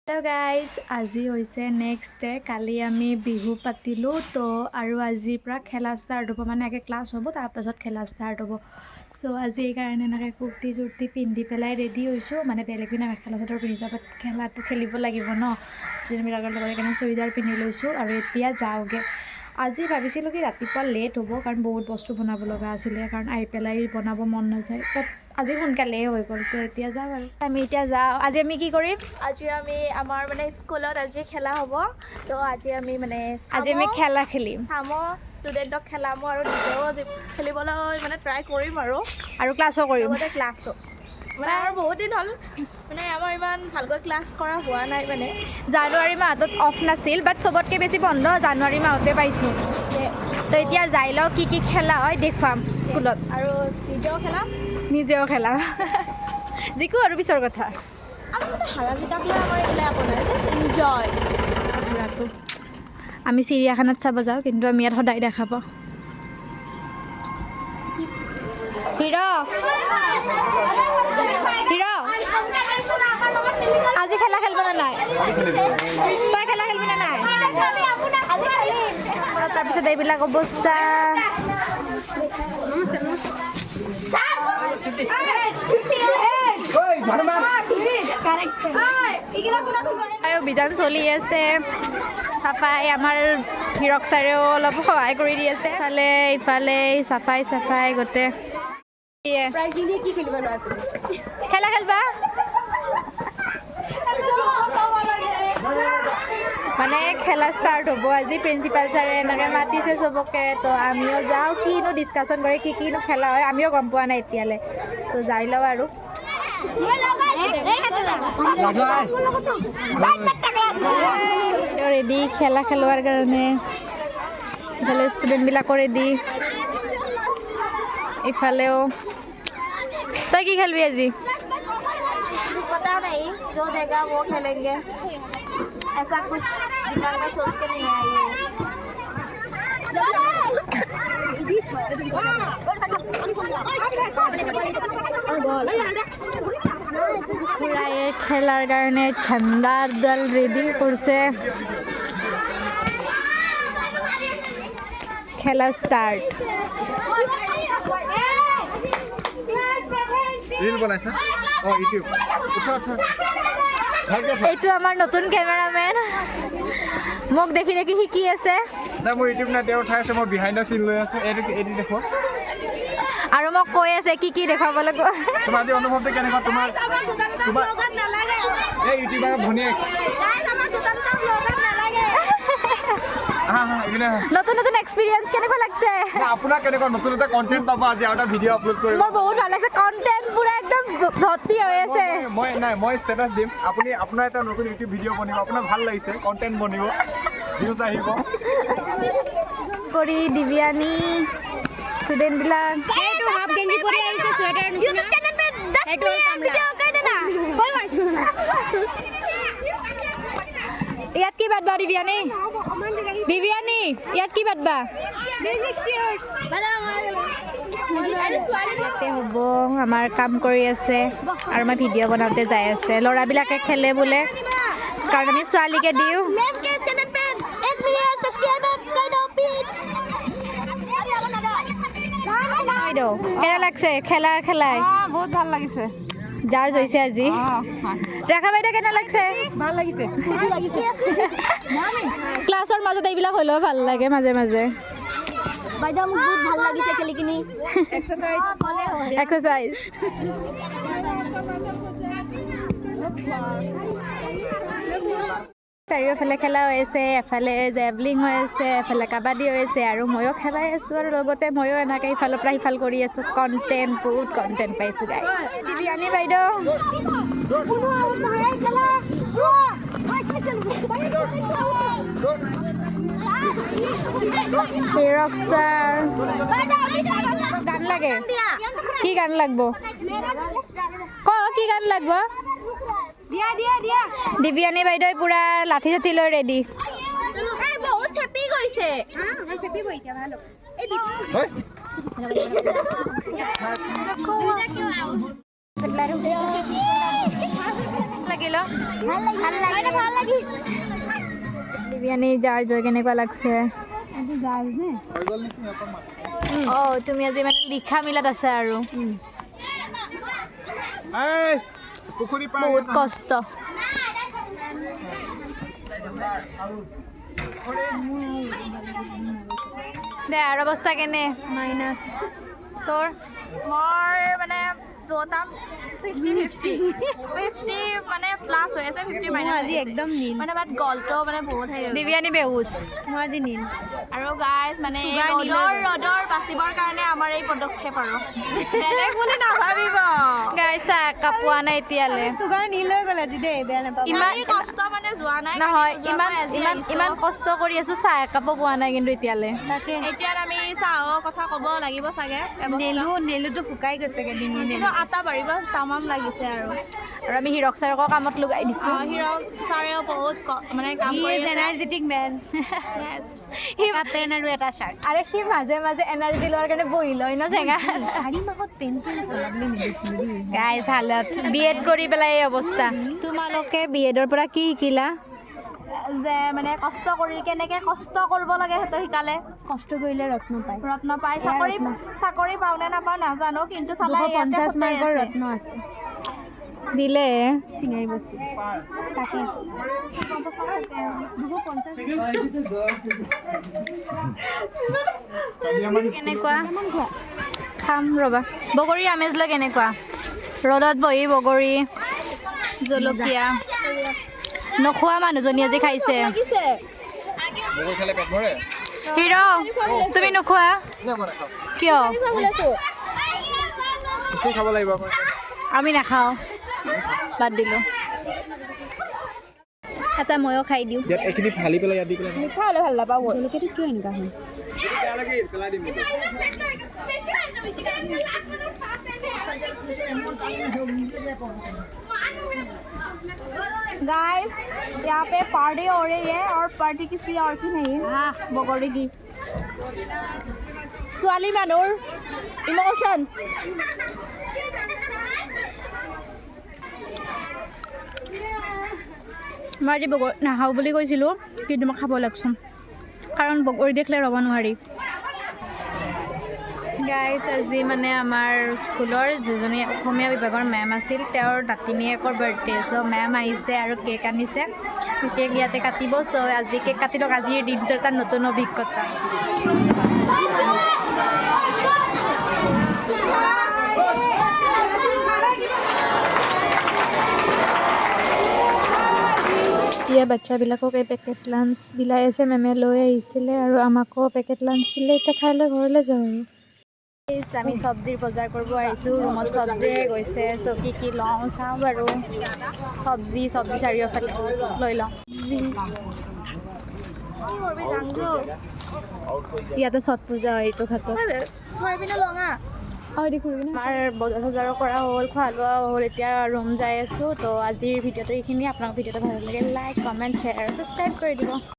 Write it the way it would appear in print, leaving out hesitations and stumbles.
Hello guys, আজি হৈছে next day কালি আমি বিহু পাতিলো তো আৰু আজিৰ পৰা খেলা ষ্টাৰ্ট হ'ব মানে আগে ক্লাছ হ'ব তাৰ পাছত খেলা ষ্টাৰ্ট হ'ব সো আজি এই কাৰণে এনেকৈ কুৰ্তি চুৰ্তি পিন্ধি পেলাই ৰেডি হৈছোঁ মানে বেলেগ দিনা মেখেলা চাদৰ পিন্ধি যাব খেলাটো খেলিব লাগিব ন ষ্টুডেণ্টবিলাকৰ লগত সেইকাৰণে চুৰিদাৰ পিন্ধি লৈছোঁ আৰু এতিয়া যাওঁগৈ আজি ভাবিছিলোঁ কি ৰাতিপুৱা লেট হ'ব কাৰণ বহুত বস্তু বনাব লগা আছিলে কাৰণ আহি পেলাই বনাব মন নাযায় বাট আজি সোনকালে হৈ গ'ল তো এতিয়া যাওঁ আৰু আমি এতিয়া যাওঁ আজি আমি কি কৰিম আজি আমি আমাৰ মানে স্কুলত আজি খেলা হ'ব তো আজি আমি মানে আজি আমি খেলা খেলিম চামো ষ্টুডেণ্টক খেলামো আৰু নিজেও খেলিবলৈ মানে ট্ৰাই কৰিম আৰু ক্লাছো কৰিম লগতে ক্লাছো মানে আৰু বহুত দিন হ'ল মানে আমাৰ ইমান ভালকৈ ক্লাছ কৰা হোৱা নাই মানে জানুৱাৰী মাহত অফ নাছিল বাট চবতকৈ বেছি বন্ধ জানুৱাৰী মাহতে পাইছোঁ তো এতিয়া যাই লওঁ কি কি খেলা হয় দেখুৱাম স্কুলত আৰু নিজেও খেলাম যিকো আৰু পিছৰ কথা হাৰা জিকাক লৈ আমাৰ এইগিলা একো নাই এনজয় ঘূৰাটো আমি চিৰিয়াখানাত চাব যাওঁ কিন্তু আমি ইয়াত সদায় দেখা পাওঁ হিৰ' আজি খেলা খেলিব নে নাই তই খেলা খেলিবি নে নাই তাৰপিছত এইবিলাক অৱস্থা অভিযান চলি আছে চাফাই আমাৰ হিৰক ছাৰেও অলপ সহায় কৰি দি আছে ইফালে চাফাই গোটেই খেলা খেলবা মানে খেলা ষ্টাৰ্ট হ'ব আজি প্ৰিন্সিপাল ছাৰে এনেকৈ মাতিছে চবকে তো আমিও যাওঁ কিনো ডিছকাশ্যন কৰে কিনো খেলা হয় আমিও গম পোৱা নাই এতিয়ালৈ তো যাই লওঁ আৰু ৰেডি খেলা খেলোৱাৰ কাৰণে ইফালে ষ্টুডেণ্টবিলাকো ৰেডি ইফালেও তই কি খেলবি আজি पता नहीं जो देगा वो खेलेंगे ऐसा कुछ दिमाग में सोच के नहीं आई পুৰা এই খেলাৰ কাৰণে ঝাণ্ডাৰ দল ৰেডি কৰিছে খেলা ষ্টাৰ্ট এইটো আমাৰ নতুন কেমেৰামেন মোক দেখি দেখি শিকি আছে আৰু মোক কৈ আছে কি দেখাব লাগিব নতুন নতুন এক্সপিৰিয়েঞ্চ কেনেকুৱা লাগছে আপোনাক কেনেকুৱা নতুন এটা কন্টেন্ট পাব আজি আৰু এটা ভিডিঅ' আপলোড কৰিম মোৰ বহুত ভাল লাগিছে কন্টেন্ট পুৰা একদম ভৰ্তি হৈ আছে মই ষ্টেটাছ দিম আপুনি আপোনাৰ এটা নতুন ইউটিউব ভিডিঅ' বনিব আপোনাৰ ভাল লাগিছে কন্টেন্ট বনিব ভিউজ আহিব কৰি দিবিয়ানি ষ্টুডেণ্টবিলাক এইটো হাফ গেঞ্জি পৰি আহিছে ছুৱেটাৰ নিচিনা এইটো ইয়াত কি বাদবা দিবিয়ানি ইয়াত কি বাদবা হ'ব আমাৰ কাম কৰি আছে আৰু মই ভিডিঅ' বনাওঁতে যাই আছে ল'ৰাবিলাকে খেলে বোলে কাৰণ আমি ছোৱালীকে দিওঁ কেনে লাগছে খেলাই बहुत ভাল লাগিছে যাৰ হৈছে আজি ৰেখা বাইদেউ কেনে লাগছে ভাল লাগিছে ক্লাছৰ মাজত এইবিলাক হ'লেও ভাল লাগে মাজে মাজে বাইদেউ মোক বহুত ভাল লাগিছে খেলি কিনি এক্সাৰসাইজ চাৰিওফালে খেলা হৈ আছে এফালে জেভলিং হৈ আছে এফালে কাবাডী হৈ আছে আৰু ময়ো খেলাই আছোঁ আৰু লগতে ময়ো এনেকৈ ইফালৰ পৰা সিফাল কৰি আছোঁ বহুত কণ্টেণ্ট পাইছোঁ গাই দিবিয়ানি বাইদেউ হিৰক ছাৰ গান লাগে কি গান লাগব কি গান লাগব দিবিয়ানি বাইদেউ পুৰা লাঠি চাঠি লৈ ৰেডি বহুত চেপি গৈছে Claro. লাগিল দিব্যানী জাৰ জয় কেনেকুৱা লাগছে অঁ তুমি আজি মানে লিখা মিলাত আছে আৰু বহুত কষ্ট দে আৰু অৱস্থা কেনে মাইনাছ তোৰ মোৰ মানে দুটা 50 মানে প্লাছ হৈ আছে 50 মাইনাছ আজি একদম নীল মানে বাট গলটো মানে বহুত হেৰি দিব্যানী বেহুচ মই আজি নীল আৰু গাইজ মানে ৰ'দৰ বাচিবৰ কাৰণে আমাৰ এই পদক্ষেপ আৰু বেলেগ বুলি নাভাবিব গাইজ চাহ একাপ পোৱা নাই এতিয়ালৈ চুগাৰ নীল হৈ গ'ল আজি দেই বেয়া নাপাব ইমান কষ্ট মানে যোৱা নাই নহয় ইমান কষ্ট কৰি আছো চাহ একাপো পোৱা নাই কিন্তু এতিয়ালৈ এতিয়া আমি চাহৰ কথা ক'ব লাগিব চাগে নেলুটো শুকাই গৈছেগে কিন্তু আটা বাঢ়িব তামাম লাগিছে আৰু আমি হিৰক ছাৰকো কামত লগাই দিছোঁ হিৰক ছাৰেও বহুত মানে কাম কৰি এনাৰ্জেটিক মেন সি পেন আৰু এটা চাৰ্ট আৰে সি মাজে মাজে এনাৰ্জি লোৱাৰ কাৰণে বহি লয় ন জেগা 4 মাহত পেন গাইজ হালত বি এড কৰি পেলাই এই অৱস্থা তোমালোকে বি এডৰ পৰা কি শিকিলা যে মানে কষ্ট কৰি কেনেকৈ কষ্ট কৰিব লাগে সেইটো শিকালে কষ্ট কৰিলে ৰত্ন পায় চাকৰি পাওঁ নে নাপাওঁ নাজানো কিন্তু চালে 50 মাৰ্কৰ ৰত্ন আছে দিলে চিঙাৰী বস্তি তাকে কেনেকুৱা খাম ৰ'বা বগৰী আমেজ লৈ কেনেকুৱা ৰ'দত বহি বগৰী জলকীয়া নোখোৱা মানুহজনী আজি খাইছে হিৰ' তুমি নোখোৱা কিয় খাব লাগিব আমি নাখাওঁ বাদ দিলোঁ এটা ময়ো খাই দিওঁ ইয়াত এইখিনি ফালি পেলাই ইয়াত দি পেলাই মিঠা হ'লে ভাল নাপাওঁ জলকীয়াটো কিয় এনেকুৱা হয় गाइस यहाँ पे पार्टी हो रही है और पार्टी किसी और की नहीं है बगोरी की स्वाली मानुर इमोशन মই আজি বগৰী নাখাওঁ বুলি কৈছিলোঁ কিন্তু মই খাব লাগছোঁ কাৰণ বগৰী দেখিলে ৰ'ব নোৱাৰি গাইজ আজি মানে আমাৰ স্কুলৰ যিজনী অসমীয়া বিভাগৰ মেম আছিল তেওঁৰ নাতিনীয়েকৰ বাৰ্থডে চ' মেম আহিছে আৰু কেক আনিছে কেক ইয়াতে কাটিব চ' আজি কেক কাটি লওক আজিৰ দিনটো এটা নতুন অভিজ্ঞতা এতিয়া বাচ্চাবিলাকক এই পেকেট লাঞ্চ বিলাই আছে মেমে লৈ আহিছিলে আৰু আমাকো পেকেট লাঞ্চ দিলে এতিয়া খাই লৈ ঘৰলৈ যাওঁ আৰু আমি চব্জিৰ বজাৰ কৰিব আহিছোঁ ৰুমত চব্জিয়ে গৈছে চ' কি লওঁ চাওঁ বাৰু চব্জি চাৰিওফালে লৈ লওঁ ইয়াতে ছট পূজা হয় এইটো ঘাটত আমাৰ বজাৰ চজাৰ কৰা হ'ল খোৱা লোৱা হ'ল এতিয়া ৰুম যাই আছোঁ তো আজিৰ ভিডিঅ'টো এইখিনি আপোনাক ভিডিঅ'টো ভাল লাগে লাইক কমেণ্ট শ্বেয়াৰ আৰু ছাবস্ক্ৰাইব কৰি দিব